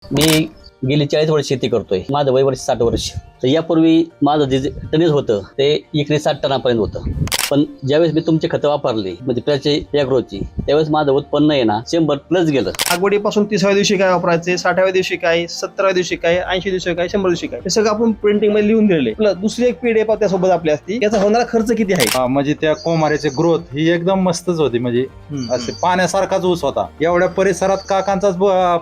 मी गेली 40 वर्ष शेती करतोय. माझं वय वर्ष 60 वर्ष. तर यापूर्वी माझं जे टनेज होतं ते एकरी 60 टनापर्यंत होतं. पण ज्यावेळेस मी तुमची खतं वापरली म्हणजे त्याची ॲग्रोची, त्यावेळेस माझं उत्पन्न आहे ना 100 प्लस गेलं. लागवडीपासून 30व्या दिवशी काय वापरायचे, 60व्या दिवशी काय, 70व्या दिवशी काय, 80 दिवशी काय, 100 दिवशी काय, हे सगळं आपण प्रिंटिंग मध्ये लिहून दिलेले. दुसरी एक पीडीएफ त्यासोबत आपली असती. याचा होणारा खर्च किती आहे? म्हणजे त्या कोमाऱ्याची ग्रोथ ही एकदम मस्तच होती. म्हणजे असे पाण्यासारखाच ऊस होता. एवढ्या परिसरात काकांचाच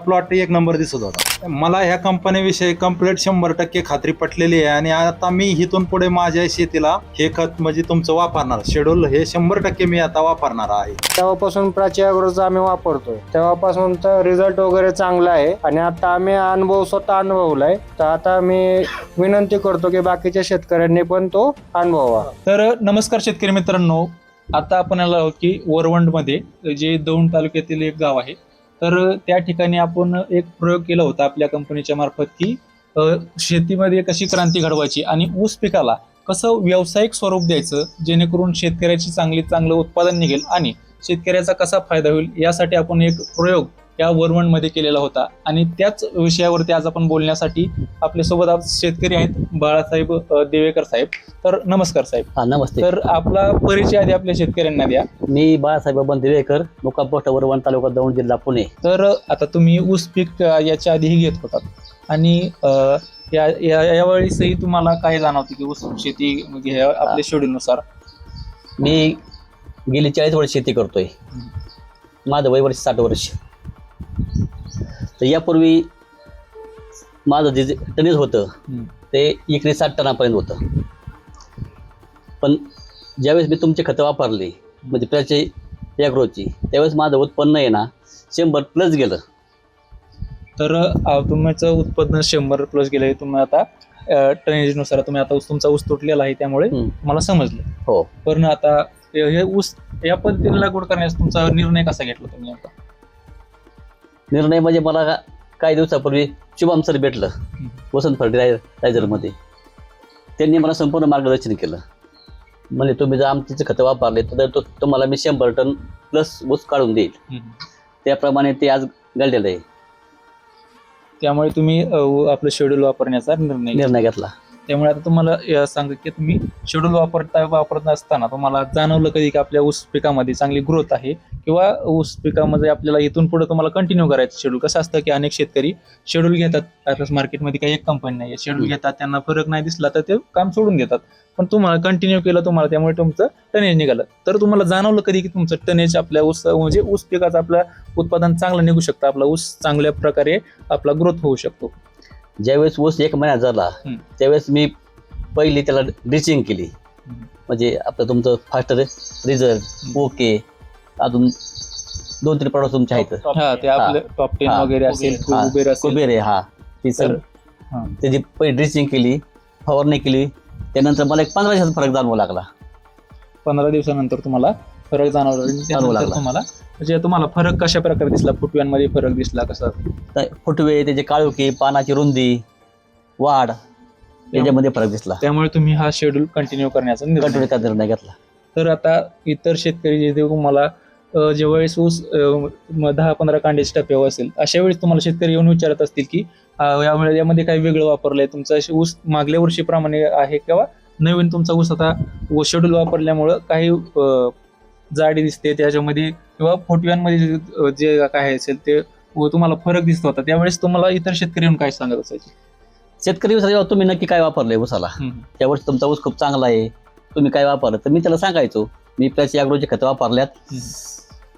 प्लॉट एक नंबर दिसत होता. मला ह्या कंपनीविषयी कम्प्लीट 100% खात्री पटलेली आहे. आणि आता मी इथून पुढे माझ्या शेतीला हे खत म्हणजे तुमचं वापरणार शेड्यूल हे 100% मी आता वापरणार आहे. तेव्हापासून प्राची ॲग्रोचा आम्ही वापरतोय. तेव्हापासून तर रिझल्ट वगैरे चांगला आहे आणि आता आम्ही स्वतः अनुभवलाय. तर आता मी विनंती करतो की बाकीच्या शेतकऱ्यांनी पण तो अनुभवावा. तर नमस्कार शेतकरी मित्रांनो, आता आपण आलो आहोत की वरवंडमध्ये जे दौंड तालुक्यातील एक गाव आहे. तर त्या ठिकाणी आपण एक प्रयोग केला होता आपल्या कंपनीच्या मार्फत की शेतीमध्ये कशी क्रांती घडवायची आणि ऊस पिकाला कसं व्यावसायिक स्वरूप द्यायचं जेणेकरून शेतकऱ्याची चांगलं उत्पादन निघेल आणि शेतकऱ्याचा कसा फायदा होईल यासाठी आपण एक प्रयोग या वरवंडमध्ये केलेला होता. आणि त्याच विषयावरती आज आपण बोलण्यासाठी आपल्यासोबत आज शेतकरी आहेत बाळासाहेब देवेकर साहेब. तर नमस्कार साहेब. हा नमस्ते. तर आपला परिचय आधी आपल्या शेतकऱ्यांना द्या. मी बाळासाहेब बबन दिवेकर, मुक्काम पोस्ट वरवंड तालुका दौंड जिल्हा पुणे. तर आता तुम्ही ऊस पीक याच्या आधीही घेत होतात आणि यावेळेसही तुम्हाला काय जाणवतं की ऊस शेती म्हणजे आपल्या शेड्यूलनुसार? मी गेली 40 वर्ष शेती करतोय. माझं वय वर्ष 60 वर्ष. तर यापूर्वी माझं जे टनेज होतं ते एकरी 60 टनापर्यंत होतं. पण ज्यावेळेस मी तुमची खतं वापरली म्हणजे त्याची ॲग्रोची, त्यावेळेस माझं उत्पन्न आहे ना 100 प्लस गेलं. तर तुमचं उत्पन्न 100 प्लस गेलं. तुम्ही आता टनेजनुसार तुम्ही आता तुमचा ऊस तुटलेला आहे त्यामुळे मला समजलं. हो. पण आता हे ऊस या पद्धतीने लागवड करण्याचा तुमचा निर्णय कसा घेतला तुम्ही? आता निर्णय म्हणजे मला काही दिवसापूर्वी शुभम सर भेटलं वसंत फर्टिलायझरमध्ये. त्यांनी मला संपूर्ण मार्गदर्शन केलं. म्हणजे तुम्ही जर आमचे खतं वापरले तर तुम्हाला मी 100 टन प्लस ऊस काढून देईल. त्याप्रमाणे ते आज घडलेलं आहे. त्यामुळे तुम्ही आपलं शेड्यूल वापरण्याचा निर्णय घेतला. त्यामुळे आता तुम्हाला सांग की तुम्ही शेड्यूल वापरत असताना तुम्हाला जाणवलं कधी की आपल्या ऊस पिकामध्ये चांगली ग्रोथ आहे किंवा ऊस पिकामध्ये आपल्याला इथून पुढे तुम्हाला कंटिन्यू करायचं शेड्यूल? कसं असतं की अनेक शेतकरी शेड्यूल घेतात, आता मार्केटमध्ये काही एक कंपनी नाही, शेड्यूल घेतात, त्यांना फरक नाही दिसला तर ते काम सोडून देतात. पण तुम्हाला कंटिन्यू केलं तुम्हाला, त्यामुळे तुमचं टनेज निघालं. तर तुम्हाला जाणवलं कधी की तुमचं टनेज आपल्या ऊस म्हणजे ऊस पिकाचं आपलं उत्पादन चांगलं निघू शकतं, आपला ऊस चांगल्या प्रकारे आपला ग्रोथ होऊ शकतो? ज्यावेळेस ऊस 1 महिना झाला त्यावेळेस मी पहिली त्याला ड्रिचिंग केली. म्हणजे आपलं तुमचं फास्ट रिझल्ट ओके, अजून 2-3 प्रॉडक्ट तुमचे आहेत. ते आपले टॉप 10 वगैरे असेल, कुबेर आहे. हा ती सर त्याची पहिली ड्रिचिंग केली, फवारणी केली. त्यानंतर मला एक 15 दिवसाचा फरक जाणवू लागला. 15 दिवसानंतर तुम्हाला फरक जाणवला. तुम्हाला म्हणजे तुम्हाला फरक कशा प्रकारे दिसला? फुटव्यांमध्ये फरक दिसला कसा? फुटवे, त्याचे काळोखी, पानाची रुंदी, वाढ याच्यामध्ये फरक दिसला. त्यामुळे तुम्ही हा शेड्यूल कंटिन्यू करण्याचा निर्णय घेतला. तर आता इतर शेतकरी जे तुम्हाला ज्यावेळेस ऊस 10-15 कांड्याचे टप्प्यावर असेल अशा वेळेस तुम्हाला शेतकरी येऊन विचारत असतील की यामध्ये काही वेगळं वापरलंय, तुमचा ऊस मागल्या वर्षीप्रमाणे आहे किंवा नवीन तुमचा ऊस आता शेड्यूल वापरल्यामुळं काही जाडी दिसते त्याच्यामध्ये किंवा फुटव्यांमध्ये जे काय असेल ते तुम्हाला फरक दिसत होता, त्यावेळेस तुम्हाला इतर शेतकरी येऊन काय सांगत असायचे? शेतकरी विचारायला तुम्ही नक्की काय वापरलंय ऊसाला, त्यावेळेस तुमचा ऊस खूप चांगला आहे, तुम्ही काय वापरलं? तर मी त्याला सांगायचो मी प्राची ॲग्रोची खतं वापरल्यात.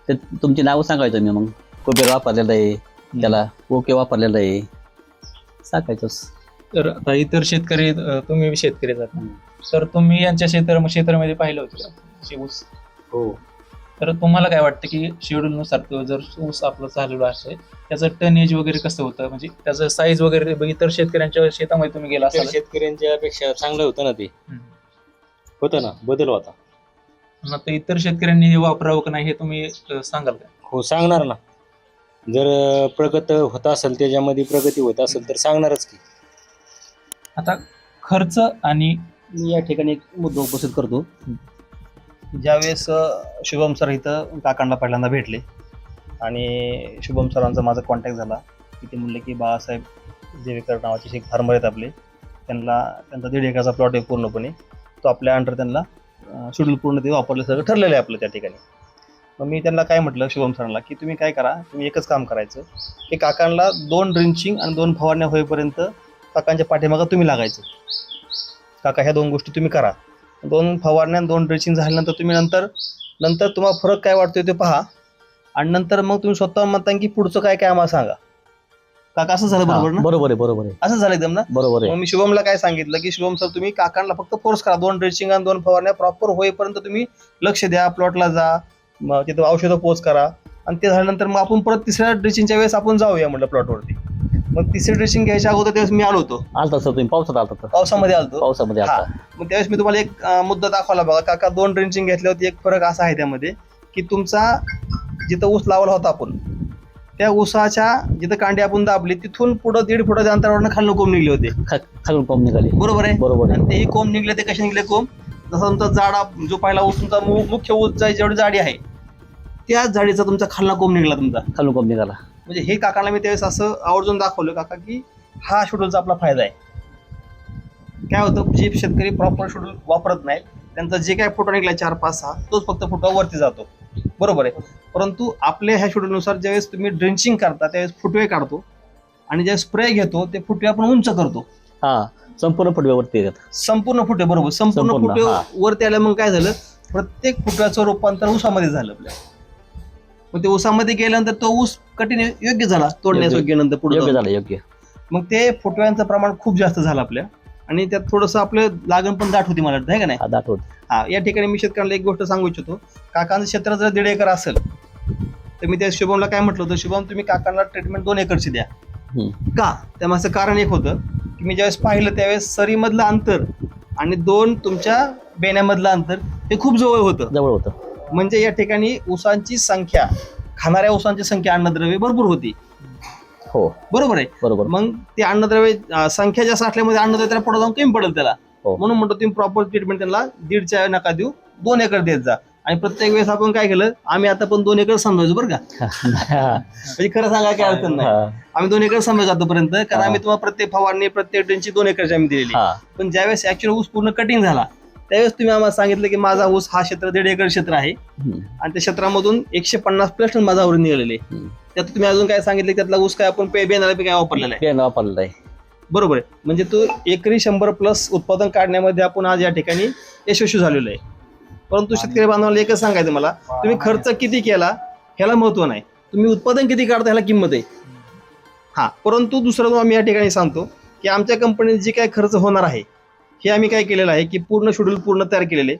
ते तुमची नावं सांगायचं मी. मग कुबेर वापरलेलं आहे, त्याला ओके वापरलेलं आहे सांगायचंच. तर आता इतर शेतकरी, तुम्ही शेतकरी जाता तर तुम्ही यांच्या क्षेत्रामध्ये पाहिलं होतं ऊस? हो. तर तुम्हाला काय वाटतं की शेड्यूलनुसार जर ऊस आपलं झालेलं असेल त्याचं टनेज वगैरे कसं होतं, म्हणजे त्याचं साईज वगैरे इतर शेतकऱ्यांच्या शेतामध्ये तुम्ही गेला असाल? शेतकऱ्यांच्या पेक्षा चांगलं होतं ना, ते होतं ना, बदल होता. आता इतर शेतकऱ्यांनी हे वापरावं का नाही हे तुम्ही सांगाल का? हो, सांगणार ना. जर प्रगत होत असेल, त्याच्यामध्ये प्रगती होत असेल तर सांगणारच की. आता खर्च आणि मी या ठिकाणी एक मुद्दा उपस्थित करतो. ज्यावेळेस शुभम सर इथं काकांना पहिल्यांदा भेटले आणि शुभम सरांचा माझा कॉन्टॅक्ट झाला. की ते म्हणले की बाळासाहेब जेवेकर नावाचे एक फार्मर आहेत आपले, त्यांचा 1.5 एकराचा प्लॉट आहे पूर्णपणे, तो आपल्या अंडर त्यांना शेड्यूल पूर्ण ते वापरलं सगळं ठरलेलं आहे आपलं त्या ठिकाणी. मग मी त्यांना काय म्हटलं शुभम सरांना की तुम्ही काय करा, तुम्ही एकच काम करायचं की काकांना 2 ड्रिंचिंग आणि 2 फवारण्या होईपर्यंत काकांच्या पाठीमागं तुम्ही लागायचं. काका ह्या 2 गोष्टी तुम्ही करा. 2 फवारण्या 2 ड्रिंचिंग झाल्यानंतर तुम्ही नंतर तुम्हाला फरक काय वाटतोय ते पहा आणि नंतर मग तुम्ही स्वतः म्हणता की पुढचं काय आम्हाला सांगा. काका असं झालं बरोबर ना? बरोबर आहे, बरोबर आहे, असं झालं एकदम ना? बरोबर आहे. मग मी शुभमला काय सांगितलं की शुभम सर तुम्ही काकांना फक्त फोर्स करा, 2 ड्रेसिंग आणि 2 फवारण्या प्रॉपर होईपर्यंत तुम्ही लक्ष द्या, प्लॉटला जा, मग तिथं औषधं पोच करा आणि ते झाल्यानंतर मग आपण परत 3ऱ्या ड्रेसिंगच्या वेळेस आपण जाऊया म्हटलं प्लॉटवरती. मग 3री ड्रेसिंग घ्यायच्या अगोदर त्यावेळेस मी आलो होतो, आलता सर तुम्ही पावसात आलता, पावसामध्ये आलतो. पावसामध्ये हा. आलता. मग त्यावेळेस मी तुम्हाला एक मुद्दा दाखवला बघा, काका 2 ड्रेसिंग घेतल्यावरती एक फरक असा आहे त्यामध्ये की तुमचा जिथं ऊस लावला होता आपण त्या ऊसाच्या जिथं कांडी आपण दाबली तिथून पुढं 1.5 फुटाच्या अंतरावरनं खालनं कोंब निघले होते. खालून कोंब निघाली. बरोबर आहे. बरोबर आहे. आणि तेही कोंब निघले ते कसे निघले कोंब, जसा तुमचा जाडा जो पहिला ऊस तुमचा मुख्य ऊस जेवढी जाडी आहे त्याच जाडीचा तुमचा खालना कोंब निघाला तुमचा. खालून कोंब निघाला. म्हणजे हे काकाला मी त्यावेळेस असं आवर्जून दाखवलं काका की हा शेड्यूलचा आपला फायदा आहे. काय होतं, जे शेतकरी प्रॉपर शेड्यूल वापरत नाहीत त्यांचा जे काय फुटवा निघला 4, 5, 6 तोच फक्त फुटवा वरती जातो. बरोबर आहे. परंतु आपल्या ह्या शेड्यूलनुसार ज्यावेळेस तुम्ही ड्रेंचिंग करता त्यावेळेस फुटवे काढतो आणि ज्यावेळेस स्प्रे घेतो ते फुटवे आपण उंच करतो. हा, संपूर्ण फुटव्यावरती येतात. संपूर्ण फुटे बरोबर, संपूर्ण फुटे हा. वरती आल्या मग काय झालं, प्रत्येक फुटव्याचं रूपांतर ऊसामध्ये झालं आपल्या. मग ते ऊसामध्ये गेल्यानंतर तो ऊस कठीण योग्य झाला तोडण्यास योग्य नंतर पुढे योग्य झालं, योग्य. मग ते फुटव्यांचं प्रमाण खूप जास्त झालं आपल्या आणि त्यात थोडंसं आपलं लागण पण दाट होती मला वाटतं, आहे का नाही? हा, दाट होत. हा, या ठिकाणी मी शेतकऱ्यांना एक गोष्ट सांगू इच्छितो, काकांचं क्षेत्र जर 1.5 एकर असेल तर मी त्या शुभमला काय म्हटलं होतं, शुभम तुम्ही काकांना ट्रीटमेंट 2 एकरची द्या. का? त्यामागचं कारण एक होतं की मी ज्यावेळेस पाहिलं त्यावेळेस सरीमधलं अंतर आणि 2 तुमच्या बेण्यामधलं अंतर हे खूप जवळ होतं. जवळ होतं. म्हणजे या ठिकाणी ऊसांची संख्या, खाणाऱ्या ऊसांची संख्या अन्नद्रव्य भरपूर होती. हो, बरोबर आहे. बरोबर. मग ते अन्नद्रव्य संख्या जास्त असल्यामध्ये अन्नद्रव्य त्याला पुढे जाऊन कमी पडेल त्याला. हो. म्हणून म्हणतो तुम्ही प्रॉपर ट्रीटमेंट त्यांना 1.5च्या नका देऊ, 2 एकर देत जा. आणि प्रत्येक वेळेस आपण काय केलं, आम्ही आता पण 2 एकर समजायचो बरं का. म्हणजे खरं सांगा काय अडचण नाही, आम्ही 2 एकर समजायचो आतापर्यंत, कारण आम्ही तुम्हाला प्रत्येक फवारणी प्रत्येक ड्रेंचची 2 एकरची आम्ही दिलेली. पण ज्यावेळेस ऍक्च्युअल ऊस पूर्ण कटिंग झाला त्यावेळेस तुम्ही आम्हाला सांगितलं की माझा ऊस हा क्षेत्र 1.5 एकर क्षेत्र आहे आणि त्या क्षेत्रामधून 150+ टन माझा आवरून निघालेले. त्यात तुम्ही अजून काय सांगितलं, त्यातला ऊस काय आपण बेनाला काय वापरलेला आहे. वापरलेला आहे. बरोबर आहे. म्हणजे तो एकरी 100+ उत्पादन काढण्यामध्ये आपण आज या ठिकाणी यशस्वी झालेलो आहे. परंतु शेतकरी बांधवांना एकच सांगायचं मला, तुम्ही खर्च किती केला ह्याला महत्व नाही, तुम्ही उत्पादन किती काढता ह्याला किंमत आहे. हा, परंतु दुसरं आम्ही या ठिकाणी सांगतो की आमच्या कंपनीत जे काय खर्च होणार आहे हे आम्ही काय केलेलं आहे की पूर्ण शेड्यूल पूर्ण तयार केलेले.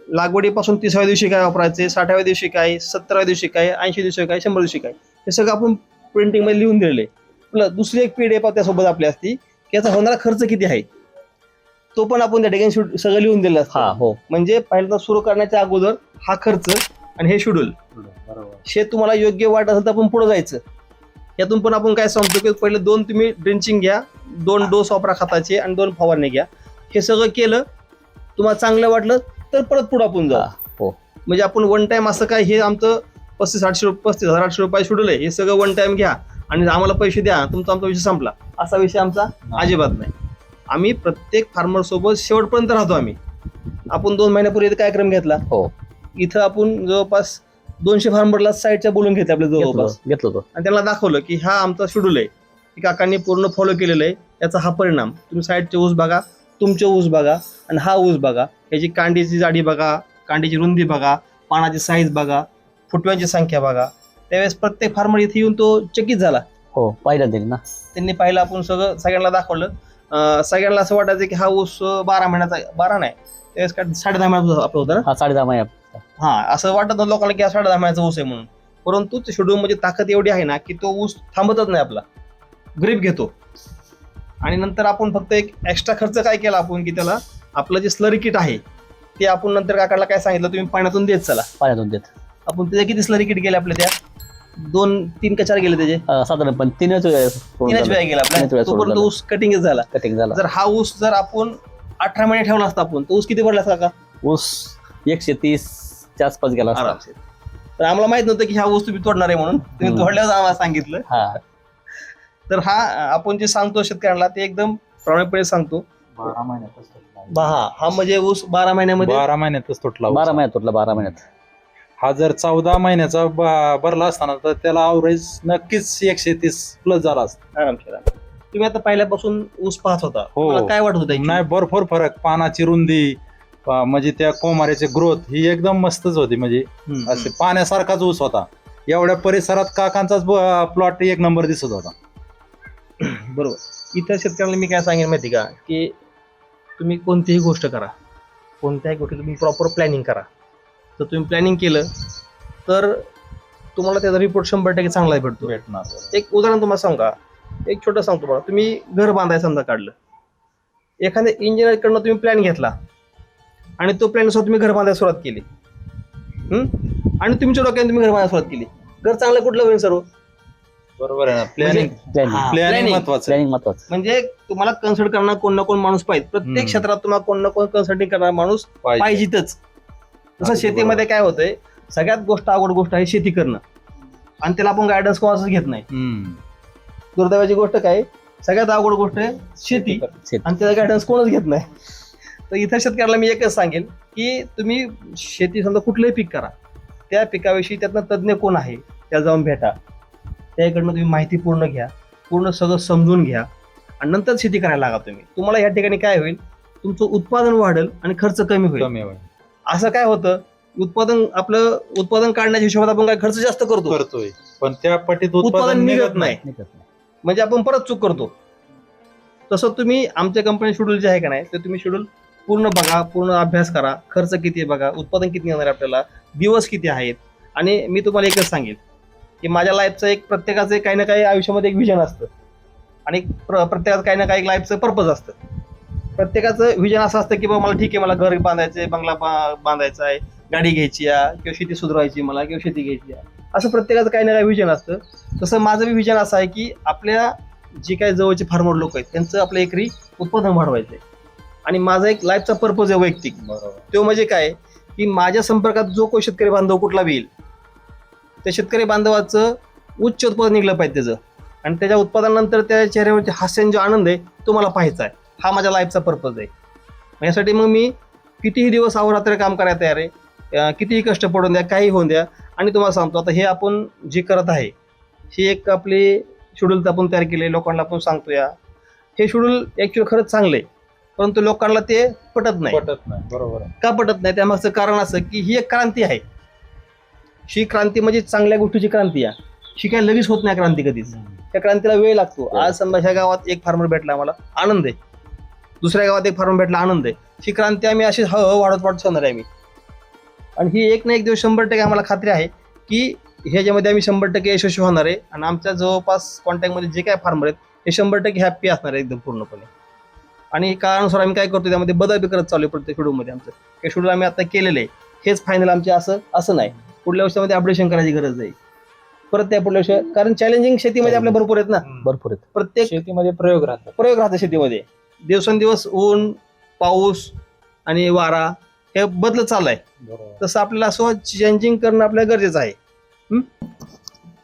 लागवडीपासून 30व्या दिवशी काय वापरायचे, 60व्या दिवशी काय, 70व्या दिवशी काय, 80 दिवशी काय, 100 दिवशी काय, हे सगळं आपण प्रिंटिंगमध्ये लिहून दिलेले. प्लस दुसरी एक PDF त्यासोबत आपली असती की याचा होणारा खर्च किती आहे तो पण आपण त्या ठिकाणी सगळं लिहून दिलेलं असतं. हो. म्हणजे पहिल्यांदा सुरू करण्याच्या अगोदर हा खर्च आणि हे शेड्यूल, हे तुम्हाला योग्य वाटत असेल तर आपण पुढे जायचं. यातून पण आपण काय सांगतो की पहिले 2 तुम्ही ड्रिंचिंग घ्या, 2 डोस वापरा खताचे आणि 2 फवारणी घ्या. हे सगळं केलं तुम्हाला चांगलं वाटलं तर परत पुढे आपण जाऊ. हो. म्हणजे आपण वन टाइम असं काय, हे आमचं 35,800 रुपये शेड्यूल आहे, हे सगळं वन टाइम घ्या आणि आम्हाला पैसे द्या, तुमचा आमचा विषय संपला, असा विषय आमचा अजिबात नाही. आम्ही प्रत्येक फार्मर सोबत शेवटपर्यंत राहतो. आपण 2 महिन्यापूर्वी इथं काय क्रम घेतला, हो, इथं आपण जवळपास 200 फार्मरला साईडच्या बोलून घेतले आपल्या जवळपास घेतलं होतं आणि त्यांना दाखवलं की हा आमचा शेड्यूल आहे, की काकांनी पूर्ण फॉलो केलेलं आहे. याचा हा परिणाम तुम्ही साईडचे ऊस बघा, तुमचे ऊस बघा आणि हा ऊस बघा, याची कांडीची जाडी बघा, कांडीची रुंदी बघा, पानाची साईज बघा, फुटव्यांची संख्या बघा. त्यावेळेस प्रत्येक फार्मर इथे येऊन तो चकित झाला. हो, पाहिलं त्यांनी ना, त्यांनी पाहिलं, आपण सगळं सगळ्यांना दाखवलं. सगळ्यांना असं वाटायचं की हा ऊस 12 महिन्याचा, 12 नाही त्यावेळेस काय 10.5 महिन्याचा आपला होता ना. हा, 10.5 महिने. हा, असं वाटत नव्हतं लोकांना की हा 10.5 महिन्याचा ऊस आहे म्हणून. परंतु शेड्यूल म्हणजे ताकद एवढी आहे ना की तो ऊस थांबतच नाही, आपला ग्रीप घेतो. आणि नंतर आपण फक्त एक एक्स्ट्रा खर्च काय केला आपण की त्याला आपलं जे स्लरी किट आहे ते आपण नंतर काकाला काय सांगितलं, तुम्ही पाण्यातून देत चला. पाण्यातून देत. आपण त्याच्या किती स्लरी किट गेले आपल्या, त्या 2, 3 का 4 गेले त्याचे, साधारणपणे 3च वेळा गेला आपल्या. तोपर्यंत ऊस कटिंग झाला. जर हा ऊस जर आपण 18 महिने ठेवला असता आपण, तो ऊस किती पडला असता का? ऊस 130च्या आसपास गेला असता. तर आम्हाला माहित नव्हतं की हा ऊस तुम्ही तोडणार आहे म्हणून, तुम्ही तोडल्यावर आम्हाला सांगितलं. तर हा आपण जे सांगतो शेतकऱ्यांना ते एकदम प्रामाणिकपणे सांगतो. 12 महिन्यातच तुटला. हा म्हणजे ऊस 12 महिन्यामध्ये 12 महिन्यातच तुटला ऊस. 12 महिन्यात तुटला, 12 महिन्यात. हा जर 14 महिन्याचा भरला असताना तर त्याला अवरेज नक्कीच 130 प्लस झाला असता. आरामशीर. तुम्ही आता पहिल्यापासून ऊस पाहत होता, हो. मला काय वाटत होतं नाही, भरपूर फरक. पानाची रुंदी, म्हणजे त्या कोमाऱ्याची ग्रोथ ही एकदम मस्तच होती. म्हणजे असे पाण्यासारखाच ऊस होता. एवढ्या परिसरात काकांचाच प्लॉट एक नंबर दिसत होता. बरोबर. इतर शेतकऱ्यांना मी काय सांगेन माहिती का, की तुम्ही कोणतीही गोष्ट करा, कोणत्याही गोष्टी तुम्ही प्रॉपर प्लॅनिंग करा. तर तुम्ही प्लॅनिंग केलं तर तुम्हाला त्याचा रिपोर्ट 100% चांगला भेटतो. भेटणार. एक उदाहरण तुम्हाला सांगू का, एक छोटं सांगतो मला. तुम्ही घर बांधायला समजा काढलं, एखाद्या इंजिनियरकडनं तुम्ही प्लॅन घेतला आणि तो प्लॅन तुम्ही घर बांधायला सुरुवात केली, आणि तुमच्या डोक्याने तुम्ही घर बांधायला सुरुवात केली, घर चांगलं कुठलं होईल सर्व? बरोबर आहे ना. प्लॅनिंग प्लॅनिंग प्लॅनिंग महत्वाचं. प्लॅनिंग महत्वाचं. म्हणजे तुम्हाला कन्सल्ट करणार कोण ना कोण माणूस पाहिजे. प्रत्येक क्षेत्रात तुम्हाला कोण ना कोण कन्सल्टिंग करणारा माणूस पाहिजेतच. जसं शेतीमध्ये काय होतंय, सगळ्यात अवघड गोष्ट आहे शेती करणं, आणि त्याला आपण गायडन्स कोणाच घेत नाही. दुर्दैवाची गोष्ट काय, सगळ्यात अवघड गोष्ट आहे शेती, आणि त्याचा गायडन्स कोणच घेत नाही. तर इथं शेतकऱ्याला मी एकच सांगेल की तुम्ही शेती समजा कुठलंही पीक करा, त्या पिकाविषयी त्यातनं तज्ज्ञ कोण आहे त्या जाऊन भेटा, त्याकडनं तुम्ही माहिती पूर्ण घ्या, पूर्ण सगळं समजून घ्या, आणि नंतर शेती करायला लागा. तुम्हाला या ठिकाणी काय होईल, तुमचं उत्पादन वाढेल आणि खर्च कमी होईल. असं काय होतं, आपलं उत्पादन काढण्याच्या हिशोबात आपण काय खर्च जास्त करतोय, पण त्या पटीत उत्पादन निघत नाही, म्हणजे आपण परत चूक करतो. तसं तुम्ही आमच्या कंपनी शेड्यूल जे आहे का नाही, ते तुम्ही शेड्यूल पूर्ण बघा, पूर्ण अभ्यास करा, खर्च किती आहे बघा, उत्पादन किती येणार आहे आपल्याला, दिवस किती आहेत. आणि मी तुम्हाला एकच सांगेल की माझ्या लाईफचं एक प्रत्येकाचं काही ना काही आयुष्यामध्ये एक विजन असतं, आणि प्रत्येकाचं काही ना काही लाईफचं पर्पज असतं. प्रत्येकाचं विजन असं असतं की बाबा मला ठीक आहे, मला घर बांधायचं आहे, बंगला बांधायचा आहे, गाडी घ्यायची आहे, किंवा शेती सुधारायची मला, किंवा शेती घ्यायची आहे, असं प्रत्येकाचं काही ना काही विजन असतं. तसं माझं बी विजन असं आहे की आपल्या जे काही जवळचे फार्मर लोक आहेत त्यांचं आपलं एकरी उत्पादन वाढवायचं आहे. आणि माझा एक लाईफचा पर्पज आहे वैयक्तिक, तो म्हणजे काय की माझ्या संपर्कात जो कोणी शेतकरी बांधव कुठला बी येईल, त्या शेतकरी बांधवाचं उच्च उत्पादन निघलं पाहिजे त्याचं, आणि त्याच्या उत्पादनानंतर त्या चेहऱ्यावरचे हास्यान जो आनंद आहे तो मला पाहायचा आहे. हा माझ्या लाईफचा पर्पज आहे. यासाठी मग मी कितीही दिवस अहोरात्र काम करायला तयार आहे, कितीही कष्ट पडून द्या, काही होऊन द्या. आणि तुम्हाला सांगतो, आता हे आपण जे करत आहे, ही एक आपली शेड्यूल आपण तयार केले, लोकांना आपण सांगतो या, हे शेड्यूल ॲक्च्युअली खरंच चांगलं आहे, परंतु लोकांना ते पटत नाही. बरोबर आहे. का पटत नाही, त्यामागचं कारण असं की ही एक क्रांती आहे. ही क्रांती म्हणजे चांगल्या गोष्टीची क्रांती आहे. ही काय लगेच होत नाही क्रांती कधीच, त्या क्रांतीला वेळ लागतो. आज समजा ह्या गावात एक फार्मर भेटला, आम्हाला आनंद आहे, दुसऱ्या गावात एक फार्मर भेटला, आनंद आहे. ही क्रांती आम्ही अशी हळूहळू वाढत होणार आहे आम्ही. आणि ही एक ना एक दिवस 100% आम्हाला खात्री आहे की ह्याच्यामध्ये आम्ही 100% यशस्वी होणार आहे. आणि आमच्या जवळपास कॉन्टॅक्टमध्ये जे काय फार्मर आहेत हे 100% हॅप्पी असणार आहे एकदम पूर्णपणे. आणि काळानुसार आम्ही काय करतो, त्यामध्ये बदल बी करत चालू आहे प्रत्येक शेड्यूलमध्ये. आमचं हे शेड्यूल आम्ही आता केलेलं आहे, हेच फायनल आमचे असं नाही. पुढल्या वर्षामध्ये अपडेशन करायची गरज आहे परत त्या पुढल्या वर्षी, कारण चॅलेंजिंग शेतीमध्ये आपल्या भरपूर आहेत ना, भरपूर आहेत. प्रत्येक शेतीमध्ये प्रयोग राहतात शेतीमध्ये. दिवसेंदिवस ऊन, पाऊस आणि वारा हे बदलत चाललाय, तसं आपल्याला असं चेंजिंग करणं आपल्याला गरजेचं आहे.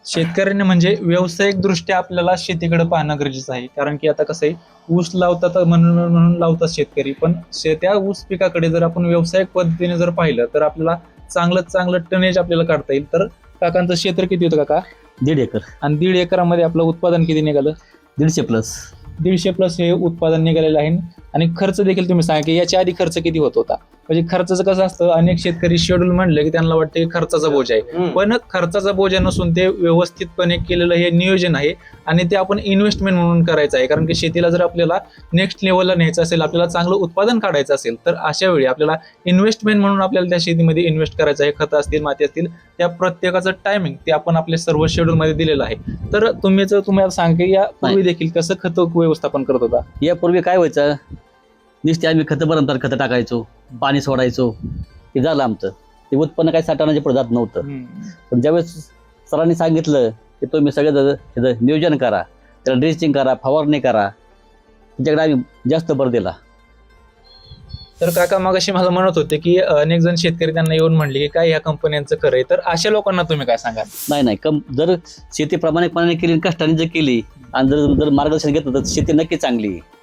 शेतकऱ्यांनी म्हणजे व्यावसायिक दृष्ट्या आपल्याला शेतीकडे पाहणं गरजेचं आहे. कारण की आता कसं आहे, ऊस लावतात म्हणून लावतात शेतकरी, पण त्या ऊस पिकाकडे जर आपण व्यावसायिक पद्धतीने जर पाहिलं तर आपल्याला चांगलं टनेज आपल्याला काढता येईल. तर काकांचं क्षेत्र किती होतं काका? 1.5 एकर. आणि 1.5 एकरामध्ये आपलं उत्पादन किती निघालं? 150 प्लस हे उत्पादन निघालेलं आहे. आणि खर्च देखील तुम्ही सांगा की याच्या आधी खर्च किती होत होता. म्हणजे खर्चाचं कसं असतं, अनेक शेतकरी शेड्यूल म्हणलं की त्यांना वाटतं की खर्चाचा बोज आहे, पण खर्चाचा बोज नसून ते व्यवस्थितपणे केलेलं हे नियोजन आहे. आणि ते आपण इन्व्हेस्टमेंट म्हणून करायचं आहे. कारण की शेतीला जर आपल्याला नेक्स्ट लेवलला न्यायचं असेल, आपल्याला चांगलं उत्पादन काढायचं असेल, तर अशा वेळी आपल्याला इन्व्हेस्टमेंट म्हणून आपल्याला त्या शेतीमध्ये इन्व्हेस्ट करायचं आहे. खतं असतील, माती असतील, त्या प्रत्येकाचं टायमिंग ते आपण आपल्या सर्व शेड्यूलमध्ये दिलेलं आहे. तर तुम्हाला सांग की यापूर्वी देखील कसं खत व्यवस्थापन करत होता? यापूर्वी काय व्हायचं, नुसते आम्ही खतं टाकायचो, पाणी सोडायचो, ते झालं आमचं. ते उत्पन्न काही साठवण्याच्या पुढे जात नव्हतं. पण ज्यावेळेस सरांनी सांगितलं की तुम्ही सगळं त्याचं नियोजन करा, त्याला ड्रेसिंग करा, फवारणी करा, त्याच्याकडे आम्ही जास्त भर दिला. तर काका मगाशी मला म्हणत होते की अनेक जण शेतकरी त्यांना येऊन म्हणले की काय ह्या कंपन्यांचं खरं आहे, तर अशा लोकांना तुम्ही काय सांगाल? नाही जर शेती प्रामाणिकपणाने केली, कष्टाने जर केली आणि जर मार्गदर्शन घेतलं तर शेती नक्की चांगली आहे.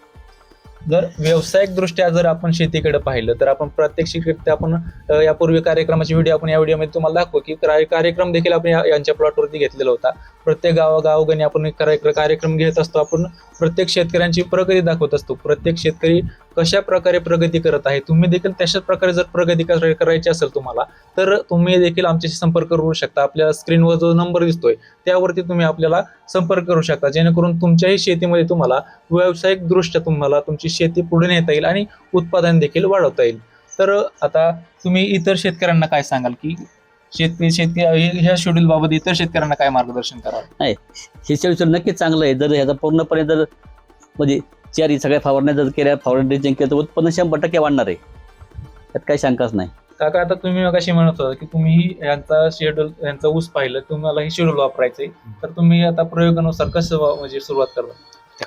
जर व्यावसायिक दृष्ट्या जर आपण शेतीकडे पाहिलं तर आपण प्रात्यक्षिकरित्या आपण यापूर्वी कार्यक्रमाचे व्हिडिओ आपण या व्हिडिओमध्ये तुम्हाला दाखवू की कार्यक्रम देखील आपण यांच्या प्लॉटवरती घेतलेला होता. प्रत्येक गावोगावगणी आपण कार्यक्रम घेत असतो. आपण प्रत्येक शेतकऱ्यांची प्रगती दाखवत असतो. प्रत्येक शेतकरी कशा प्रकारे प्रगती करत आहे, तुम्ही देखील तशाच प्रकारे जर प्रगती करायची असेल तुम्हाला, तर तुम्ही देखील आमच्याशी संपर्क करू शकता. आपल्या स्क्रीनवर जो नंबर दिसतोय त्यावरती तुम्ही आपल्याला संपर्क करू शकता, जेणेकरून तुमच्याही शेतीमध्ये तुम्हाला व्यावसायिक दृष्ट्या तुम्हाला तुमची शेती पुढे नेता येईल आणि उत्पादन देखील वाढवता येईल. तर आता तुम्ही इतर शेतकऱ्यांना काय सांगाल की शेतकरी ह्या शेड्यूल बाबत इतर शेतकऱ्यांना काय मार्गदर्शन करावं? हे शेड्यूल नक्कीच चांगलं आहे. जर ह्याचा पूर्णपणे जर म्हणजे चारी सगळ्या फवारण्या जर केल्या, फवारणी ड्रिंचिंग केलं तर उत्पन्न 100% वाढणार आहे, त्यात काही शंकाच नाही. काका आता तुम्ही मगाशी म्हणत होता की तुम्ही यांचा ऊस पाहिलं, तुम्हाला हे शेड्यूल वापरायचंय, तर तुम्ही आता प्रयोगानुसार कसं म्हणजे सुरुवात करता?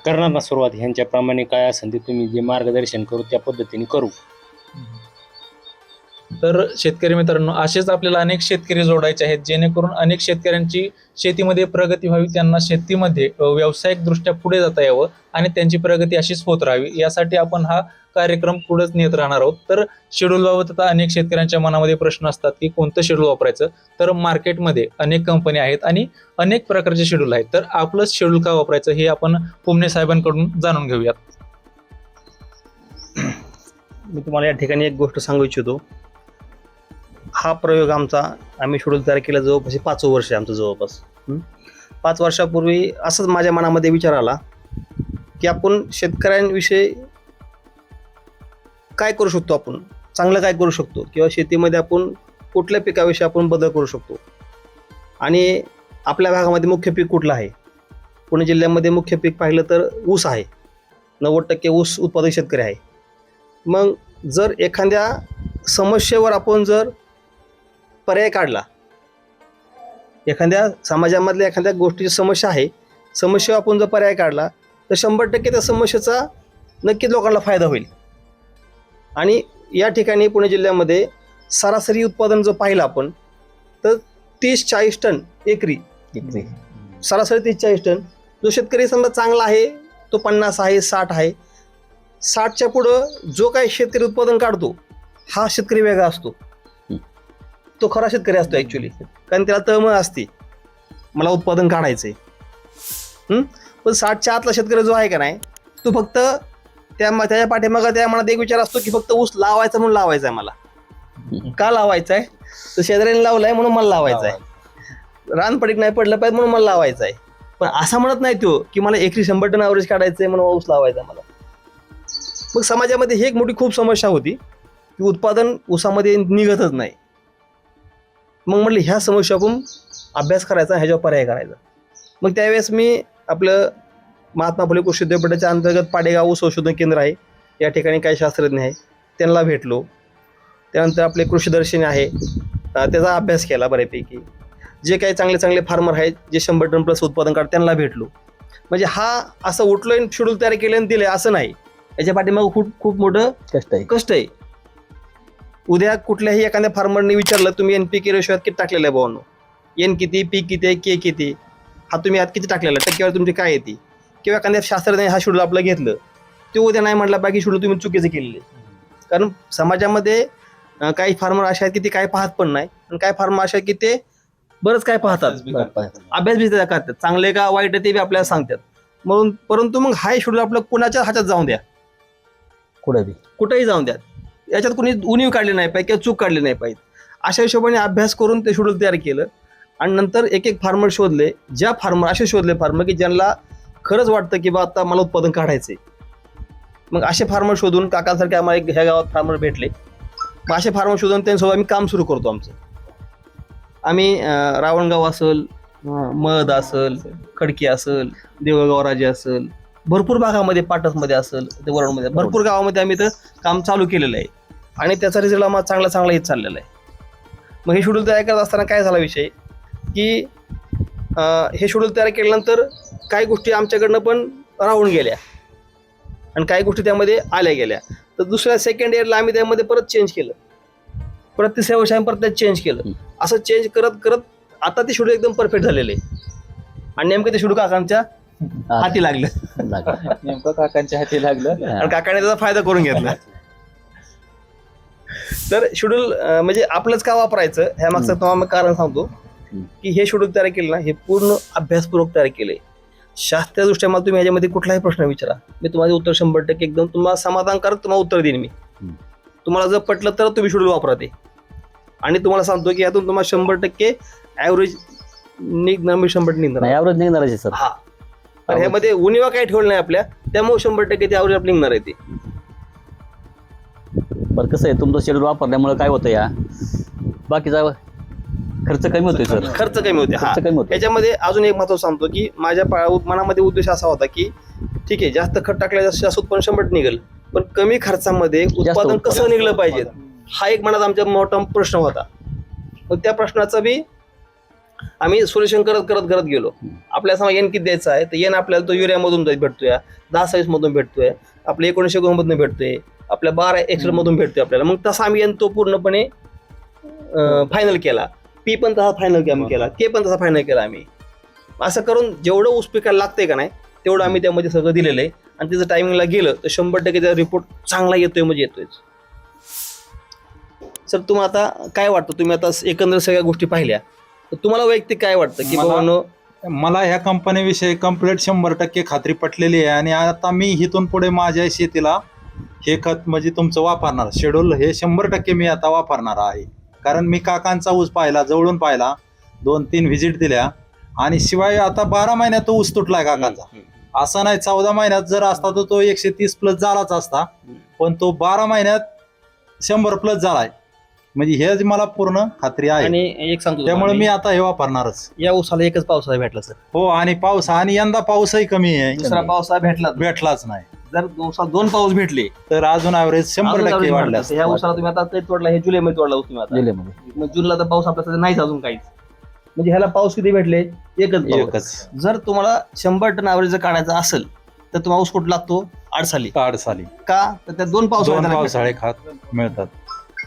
करणार ना सुरुवात, ह्यांच्याप्रमाणे काय असेल ते तुम्ही जे मार्गदर्शन करू त्या पद्धतीने करू. तर शेतकरी मित्रांनो, असेच आपल्याला अनेक शेतकरी जोडायचे आहेत, जेणेकरून अनेक शेतकऱ्यांची शेतीमध्ये प्रगती व्हावी, त्यांना शेतीमध्ये व्यावसायिक दृष्ट्या पुढे जाता यावं आणि त्यांची प्रगती अशीच होत राहावी, यासाठी आपण हा कार्यक्रम पुढेच नेत राहणार आहोत. तर शेड्यूलबाबत आता अनेक शेतकऱ्यांच्या मनामध्ये प्रश्न असतात की कोणतं शेड्यूल वापरायचं. तर मार्केटमध्ये अनेक कंपन्या आहेत आणि अनेक प्रकारचे शेड्यूल आहेत, तर आपलंच शेड्यूल का वापरायचं हे आपण पुमणे साहेबांकडून जाणून घेऊयात. मी तुम्हाला या ठिकाणी एक गोष्ट सांगू इच्छितो. हा प्रयोग आम्ही शेड्यूल तयार केला जवळपास 5 वर्ष आहे आमचं जवळपास. 5 वर्षापूर्वी असंच माझ्या मनामध्ये विचार आला की आपण शेतकऱ्यांविषयी काय करू शकतो, आपण चांगलं काय करू शकतो, किंवा शेतीमध्ये आपण कुठल्या पिकाविषयी आपण बदल करू शकतो. आणि आपल्या भागामध्ये मुख्य पीक कुठलं आहे? पुणे जिल्ह्यामध्ये मुख्य पीक पाहिलं तर ऊस आहे. 90% ऊस उत्पादक शेतकरी आहे. मग जर एखाद्या समस्येवर आपण जर पर्याय काढला, एखाद्या समाजामधल्या एखाद्या गोष्टीची समस्या आहे, समस्येवर आपण जर पर्याय काढला तर 100% त्या समस्येचा नक्कीच लोकांना फायदा होईल. आणि या ठिकाणी पुणे जिल्ह्यामध्ये सरासरी उत्पादन जर पाहिलं आपण तर 30-40 टन एकरी, सरासरी 30-40 टन. जो शेतकरी समजा चांगला आहे तो 50 आहे, 60 आहे. 60च्या पुढं जो काही शेतकरी उत्पादन काढतो हा शेतकरी वेगळा असतो, तो खरा शेतकरी असतो ॲक्च्युली, कारण त्याला तळमळ असते मला उत्पादन काढायचंय. पण 60च्या आतला शेतकरी जो आहे का नाही, तो फक्त त्याच्या पाठीमागं त्या मनात एक विचार असतो की फक्त ऊस लावायचा म्हणून लावायचा आहे, मला का लावायचा आहे, तर शेजाऱ्याने लावलाय म्हणून मला लावायचा आहे, रानपडीक नाही पडलं पाहिजे म्हणून मला लावायचा आहे. पण असा म्हणत नाही तो की मला एकरी 100 टन ॲव्हरेज काढायचं आहे म्हणून ऊस लावायचा मला. मग समाजामध्ये ही एक मोठी खूप समस्या होती की उत्पादन ऊसामध्ये निघतच नाही. मग म्हटलं ह्या समस्या आपण अभ्यास करायचा, ह्याच्यावर पर्याय करायचा. मग त्यावेळेस मी आपलं महात्मा फुले कृषी विद्यापीठाच्या अंतर्गत पाडेगाव ऊस संशोधन केंद्र आहे, या ठिकाणी काही शास्त्रज्ञ आहे, त्यांना भेटलो. त्यानंतर आपले कृषीदर्शनी आहे, त्याचा अभ्यास केला बऱ्यापैकी. जे काही चांगले चांगले फार्मर आहेत जे 100 टन प्लस उत्पादन काढतात त्यांना भेटलो. म्हणजे हा असं उठलं शेड्यूल तयार केलं आणि दिलं असं नाही, याच्या पाठीमागं खूप खूप मोठं कष्ट आहे. उद्या कुठल्याही एखाद्या फार्मरने विचारलं तुम्ही NPK रेशोयात किती टाकलेलं आहे भावांनो, N किती, P किती आहे, K किती, हा तुम्ही यात किती टाकलेला, टक्केवारी तुमची काय येते, किंवा एखाद्या शास्त्रज्ञाने हा शेड्यूल आपलं घेतलं, ते उद्या नाही म्हटलं बाकी शेड्यूल तुम्ही चुकीचं केलेले. कारण समाजामध्ये काही फार्मर असे आहेत की ते काय पाहत पण नाही, आणि काही फार्मर असे आहेत की ते बरंच काय पाहतात, अभ्यास बी करतात, चांगले का वाईट आहे ते बी आपल्याला सांगतात. म्हणून परंतु मग हा शेड्यूल आपलं कुणाच्या हातात जाऊन द्या, कुठेही जाऊन द्या, याच्यात कोणी उणीव काढली नाही पाहिजे किंवा चूक काढली नाही पाहिजे. अशा हिशोबाने अभ्यास करून ते शेड्यूल तयार केलं. आणि नंतर एक एक फार्मर शोधले, ज्या फार्मर असे शोधले फार्मर की ज्यांना खरंच वाटतं की बा आता मला उत्पादन काढायचंय. मग असे फार्मर शोधून काकांसारखे आम्हाला ह्या गावात फार्मर भेटले. मग असे फार्मर शोधून त्यांच्यासोबत आम्ही काम सुरू करतो आमचं. आम्ही रावणगाव असेल, मध असेल, खडकी असेल, देवळगाव राजे असेल, भरपूर भागामध्ये पाटसमध्ये असेल, ते वरणमध्ये भरपूर गावामध्ये आम्ही तर काम चालू केलेलं आहे आणि त्याचा रिझल्ट आम्हाला चांगला येत चाललेला आहे. मग हे शेड्यूल तयार करत असताना काय झाला विषय की हे शेड्यूल तयार केल्यानंतर काही गोष्टी आमच्याकडनं पण राहून गेल्या आणि काही गोष्टी त्यामध्ये आल्या गेल्या. तर दुसऱ्या सेकंड इयरला आम्ही त्यामध्ये परत चेंज केलं, परत तिसऱ्या वर्षी आम्ही परत त्यात चेंज केलं. असं चेंज करत करत आता ते शेड्यूल एकदम परफेक्ट झालेलं आहे आणि नेमकं ते शेड्यूल काकांच्या हाती लागलं नेमकं काकांच्या हाती लागलं. आणि काकाने त्याचा फायदा करून घेतला. तर शेड्यूल म्हणजे आपलंच का वापरायचं ह्या मागचं तुम्हाला मी कारण सांगतो की हे शेड्यूल तयार केलं ना, हे पूर्ण अभ्यासपूर्वक तयार केलंय. शास्त्रीय दृष्ट्या मला तुम्ही ह्याच्यामध्ये कुठलाही प्रश्न विचारा, मी तुम्हाला उत्तर 100% एकदम तुम्हाला समाधानकारक तुम्हाला उत्तर देईन मी. तुम्हाला जर पटलं तर तुम्ही शेड्यूल वापरा ते. आणि तुम्हाला सांगतो की यातून तुम्हाला 100% ऍव्हरेज निघणार, मी 100% निघणार. ॲव्हरेज निघणार आहे सर. हा, तर ह्यामध्ये उणिवा काही ठेवलं नाही आपल्या, त्यामुळे 100% ते ऍव्हरेज आपलं निघणार आहे ते. बरं कसं आहे, तुमचं शेड्यूल वापरल्यामुळे काय होतं, या बाकीचा खर्च कमी होतोय सर. खर्च कमी होते. हा, खर्च कमी होतो. याच्यामध्ये अजून एक महत्व सांगतो की माझ्या मनामध्ये उद्देश असा होता की ठीक आहे, जास्त खत टाकल्या जास्त उत्पन्न 100% निघेल, पण कमी खर्चामध्ये उत्पादन कसं निघलं पाहिजे, हा एक मनात आमचा मोठा प्रश्न होता. मग त्या प्रश्नाचं बी आम्ही सोल्युशन करत गेलो. आपल्याला समजा एन किती द्यायचा आहे, तर एन आपल्याला तो युरियामधून भेटतोय, 10-26 मधून भेटतोय, आपल्या 19 मधून भेटतोय, आपल्या 12 एक्सेल मधून भेटतोय आपल्याला. मग तसा आम्ही एन तो पूर्णपणे फायनल केला. पी पण तसा फायनल केला, के पण तसा फायनल केला आम्ही. असं करून जेवढं ऊस पिकायला लागतंय का नाही तेवढं आम्ही त्यामध्ये सगळं दिलेलं आहे. आणि त्याचं टायमिंगला गेलं तर 100% त्याचा रिपोर्ट चांगला येतोय, म्हणजे येतोयच. सर तुम्हाला आता काय वाटतं, तुम्ही आता एकंदर सगळ्या गोष्टी पाहिल्या, तर तुम्हाला वैयक्तिक काय वाटतं की बाबांनो, मला ह्या कंपनीविषयी कंप्लीट 100% खात्री पटलेली आहे. आणि आता मी इथून पुढे माझ्या शेतीला हे खत म्हणजे तुमचं वापरणार, शेड्यूल हे 100% मी आता वापरणार आहे. कारण मी काकांचा ऊस पाहिला, जवळून पाहिला, 2-3 व्हिजिट दिल्या. आणि शिवाय आता 12 महिन्यात तो ऊस तुटलाय काकांचा. असा नाही 14 महिन्यात जर असता तर तो 130+ झालाच असता, पण तो 12 महिन्यात 100+ झालाय. म्हणजे हे मला पूर्ण खात्री आहे. आणि एक सांगतो त्यामुळे मी आता हे वापरणारच. या ऊसाला एकच पावसाळा भेटला सर. हो, आणि पाऊस, आणि यंदा पाऊसही कमी आहे, दुसरा पावसाळा भेटलाच नाही. जर ऊसाला 2 पाऊस भेटले तर अजून ॲव्हरेज 100% वाढले असते. ह्या ऊसाला तुम्ही आता ते तोडला, हे जुलैमध्ये तोडला ऊस तुम्ही आता. जुलैमध्ये. मग जूनला तर पाऊस आपल्या सध्या नाहीच अजून काहीच. म्हणजे ह्याला पाऊस किती भेटले, एकच पाऊस. एकच. जर तुम्हाला 100 टन ॲव्हरेज जर काढायचा असेल तर तुम्हाला ऊस कुठं लागतो, आडसाली. साली का तर त्या 2 पावसाळे खात मिळतात.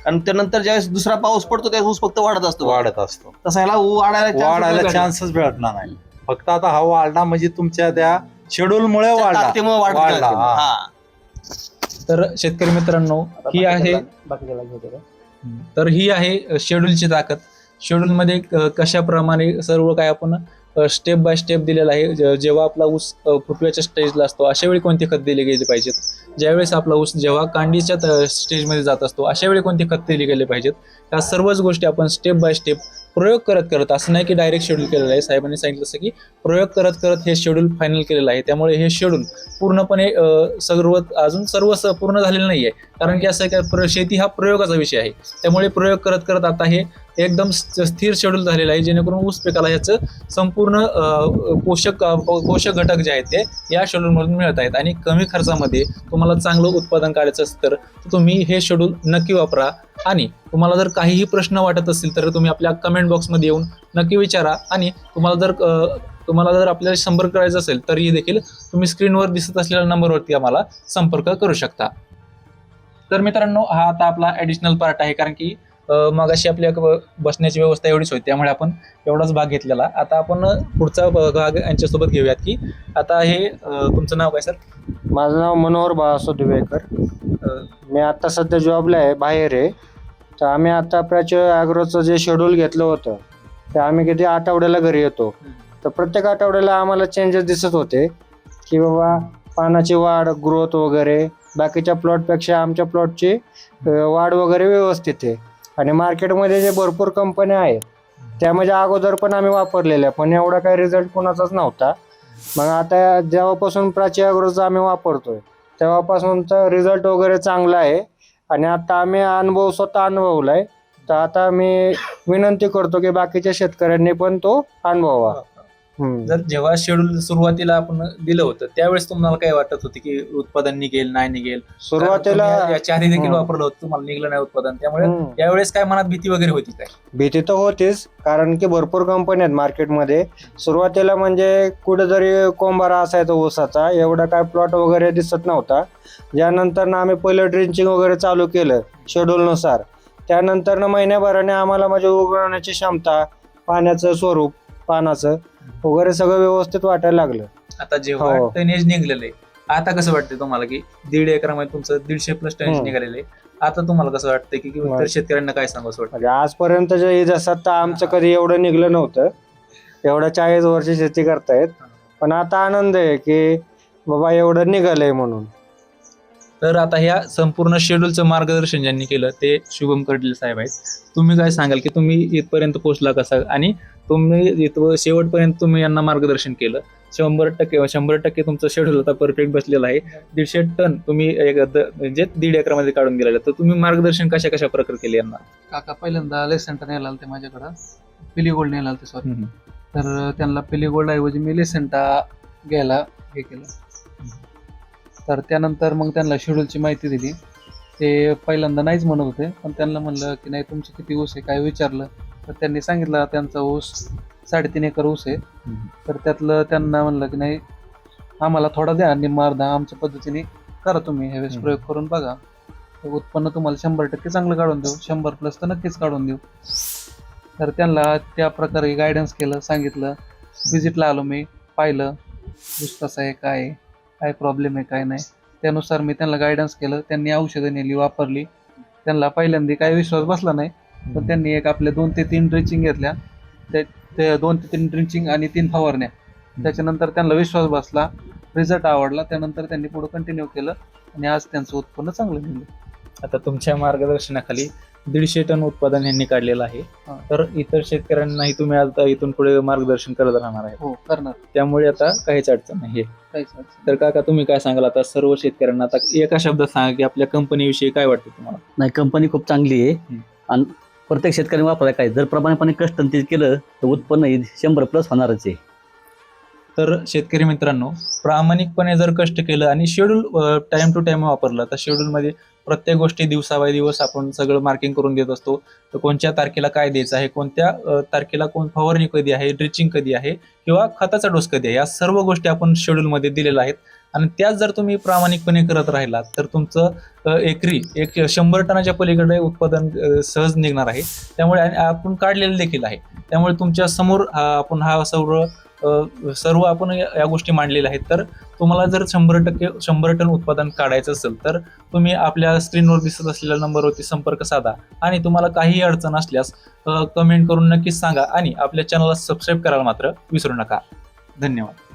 आणि त्यानंतर ज्यावेळेस दुसरा पाऊस पडतो त्यावेळेस ऊस फक्त वाढत असतो. तसा ह्याला वाढायला चान्सच भेटणार नाही. फक्त आता हा वाढला म्हणजे तुमच्या त्या शेड्यूल मुळे वाढला. हा. तर शेतकरी मित्रांनो, ही आहे ही आहे शेड्यूलची ताकद. शेड्यूलमध्ये कशाप्रमाणे सर्व काय आपण स्टेप बाय स्टेप दिलेला आहे. जेव्हा आपला ऊस फुटव्याच्या स्टेजला असतो अशा वेळी कोणते खत दिले गेले पाहिजेत, ज्यावेळेस आपला ऊस जेव्हा कांडीच्या स्टेजमध्ये जात असतो अशा वेळी कोणते खत दिले गेले पाहिजेत, या सर्वच गोष्टी आपण स्टेप बाय स्टेप प्रयोग करत, असं नाही की डायरेक्ट शेड्यूल केलेलं आहे. साहेबांनी सांगितलं असं की प्रयोग करत हे शेड्यूल फायनल केलेलं आहे. त्यामुळे हे शेड्यूल पूर्णपणे अजून सर्व पूर्ण झालेलं नाही आहे. कारण की असं काय, शेती हा प्रयोगाचा विषय आहे. त्यामुळे प्रयोग करत आता हे एकदम स्थिर शेड्यूल झालेलं आहे, जेणेकरून ऊस पिकाला ह्याचं संपूर्ण पोषक घटक जे आहेत ते या शेड्यूलमधून मिळत आहेत. आणि कमी खर्चामध्ये तुम्हाला चांगलं उत्पादन काढायचं असेल तर तुम्ही हे शेड्यूल नक्की वापरा. आणि तुम्हाला जर काहीही प्रश्न वाटत असतील तर तुम्ही आपल्या कमेंट बॉक्समध्ये येऊन नक्की विचारा. आणि तुम्हाला जर आपल्याला संपर्क करायचा असेल तरीही देखील तुम्ही स्क्रीनवर दिसत असलेल्या नंबरवरती आम्हाला संपर्क करू शकता. तर मित्रांनो, हा आता आपला ॲडिशनल पार्ट आहे, कारण की मगाशी आपल्या बसण्याची व्यवस्था एवढीच होती, त्यामुळे आपण एवढाच भाग घेतलेला. आता आपण पुढचा भाग यांच्यासोबत घेऊयात. की आता हे तुमचं नाव काय सर? माझं नाव मनोहर बाळासो दिवेकर. मी आता सध्या जॉबला आहे, बाहेर आहे. तर आम्ही आता ॲग्रोचं जे शेड्यूल घेतलं होतं ते आम्ही किती आठवड्याला घरी येतो, तर प्रत्येक आठवड्याला आम्हाला चेंजेस दिसत होते की बाबा पानाची वाढ, ग्रोथ वगैरे बाकीच्या प्लॉटपेक्षा आमच्या प्लॉटची वाढ वगैरे व्यवस्थित आहे. आणि मार्केटमध्ये जे भरपूर कंपन्या आहेत त्यामध्ये अगोदर पण आम्ही वापरलेल्या, पण एवढा काही रिझल्ट कोणाचाच नव्हता. मग आता जेव्हापासून प्राची ॲग्रोचं आम्ही वापरतोय तेव्हापासूनचा रिझल्ट वगैरे चांगला आहे. आणि आता आम्ही स्वतः अनुभवलाय. तर आता मी विनंती करतो की बाकीच्या शेतकऱ्यांनी पण तो अनुभवावा. जर जेव्हा शेड्यूल सुरुवातीला आपण दिलं होतं त्यावेळेस तुम्हाला काय वाटत होते की उत्पादन निघेल नाही निघेल? सुरुवातीला कारण तुम्ही याच्या आधी देखील वापरलं होतं, तुम्हाला निघलं नाही उत्पादन, त्यामुळे यावेळेस काय मनात भीती वगैरे होती काय? भीती तर होतीच, कारण की भरपूर कंपन्या आहेत मार्केटमध्ये. सुरुवातीला म्हणजे कुठेतरी कोंबारा असायचा ऊसाचा, एवढा काय प्लॉट वगैरे दिसत नव्हता. ज्यानंतर आम्ही पहिलं ड्रिंचिंग वगैरे चालू केलं शेड्यूलनुसार, त्यानंतर महिन्याभराने आम्हाला म्हणजे उगवण्याची क्षमता, पाण्याचं स्वरूप, पानाचं वगैरे सगळं व्यवस्थित वाटायला लागलं. आता जेव्हा हो. टनेज निघलेलं आहे, आता कसं वाटतंय तुम्हाला की 1.5 एकरामध्ये तुमचं 150+ टनेज निघालेलं आहे, आता तुम्हाला कसं वाटतंय की इतर शेतकऱ्यांना काय सांगू असं वाटतं? म्हणजे आजपर्यंत जे जसं तर आमचं कधी एवढं निघलं नव्हतं, एवढं 40 वर्ष शेती करतायत, पण आता आनंद आहे की बाबा एवढं निघालंय म्हणून. तर आता ह्या संपूर्ण शेड्यूलचं मार्गदर्शन ज्यांनी केलं ते शुभम कर्डिले साहेब आहेत. तुम्ही काय सांगाल की तुम्ही इथपर्यंत पोहोचला कसा, आणि तुम्ही इथं शेवटपर्यंत तुम्ही यांना मार्गदर्शन केलं, 100% तुमचं शेड्यूल आता परफेक्ट बसलेलं आहे. 150 टन तुम्ही म्हणजे 1.5 एकरामध्ये काढून गेलेलं, तर तुम्ही मार्गदर्शन कशा प्रकारे केले यांना? काका पहिल्यांदा लेसेंटा नेला ते माझ्याकडं, पिली गोल्ड नेला ते सॉरी. तर त्यांना पिली गोल्ड ऐवजी मी लेसेंटा घ्यायला हे केलं. तर त्यानंतर मग त्यांना शेड्यूलची माहिती दिली. ते पहिल्यांदा नाहीच म्हणत होते, पण त्यांना म्हणलं की नाही तुमचे किती ऊस आहे काय विचारलं, तर त्यांनी सांगितलं त्यांचा ऊस 3.5 एकर ऊस आहे. तर त्यातलं त्यांना म्हणलं की नाही आम्हाला थोडा द्या, निम्मा अर्धा आमच्या पद्धतीने करा, तुम्ही ह्यावेळेस प्रयोग करून बघा, उत्पन्न तुम्हाला 100% चांगलं काढून देऊ, 100+ तर नक्कीच काढून देऊ. तर त्यांना त्या प्रकारे गायडन्स केलं, सांगितलं. व्हिजिटला आलो मी, पाहिलं ऊस कसा आहे, काय प्रॉब्लेम आहे काय नाही, त्यानुसार मी त्यांना गायडन्स केलं. त्यांनी औषधं नेली, वापरली. त्यांना पहिल्यांदा काही विश्वास बसला नाही, पण त्यांनी आपल्या 2 ते 3 ड्रिंचिंग घेतल्या, ते 2 ते 3 ड्रिंचिंग आणि 3 फवारण्या. त्याच्यानंतर त्यांना विश्वास बसला, रिझल्ट आवडला, त्यानंतर त्यांनी पुढे कंटिन्यू केलं आणि आज त्यांचं उत्पन्न चांगलं निघलं. आता तुमच्या मार्गदर्शनाखाली 150 टन उत्पादन यांनी काढलेलं आहे. तर इतर शेतकऱ्यांनाही तुम्ही आता इथून पुढे मार्गदर्शन करत राहणार आहे. हो करणार, त्यामुळे आता काहीच अडचण नाही. काहीच अडचण तर काका तुम्ही काय सांगाल आता सर्व शेतकऱ्यांना, आता एका शब्दात सांगा की आपल्या कंपनीविषयी काय वाटतं तुम्हाला? नाही, कंपनी खूप चांगली आहे आणि प्रत्येक शेतकऱ्याने वापरायला काय, जर प्रमाणपणे कष्ट ते केलं तर उत्पन्न 100+ होणारच आहे. तर शेतकरी मित्रांनो, प्रामाणिकपणे जर कष्ट केलं आणि शेड्यूल टाइम टू टाइम वापरलं, तर शेड्यूलमध्ये प्रत्येक गोष्टी दिवसाबाय दिवस आपण सगळं मार्किंग करून देत असतो. तर कोणत्या तारखेला काय द्यायचं आहे, कोणत्या तारखेला कोण फवारणी कधी आहे, ड्रिचिंग कधी आहे, किंवा खताचा डोस कधी आहे, या सर्व गोष्टी आपण शेड्यूलमध्ये दिलेल्या आहेत. आणि त्याच जर तुम्ही प्रामाणिकपणे करत राहिलात तर तुमचं एकरी 100 टनाच्या पलीकडे उत्पादन सहज निघणार आहे. त्यामुळे आपण काढलेलं देखील आहे. त्यामुळे तुमच्या समोर आपण हा सर्व आपण या गोष्टी मांडलेल्या आहेत. तर तुम्हाला जर 100 टन उत्पादन काढायचं असेल तर तुम्ही आपल्या स्क्रीनवर दिसत असलेल्या नंबरवरती संपर्क साधा, आणि तुम्हाला काही अडचण असल्यास कमेंट करून नक्कीच सांगा, आणि आपल्या चॅनलला सबस्क्राईब करायला मात्र विसरू नका. धन्यवाद.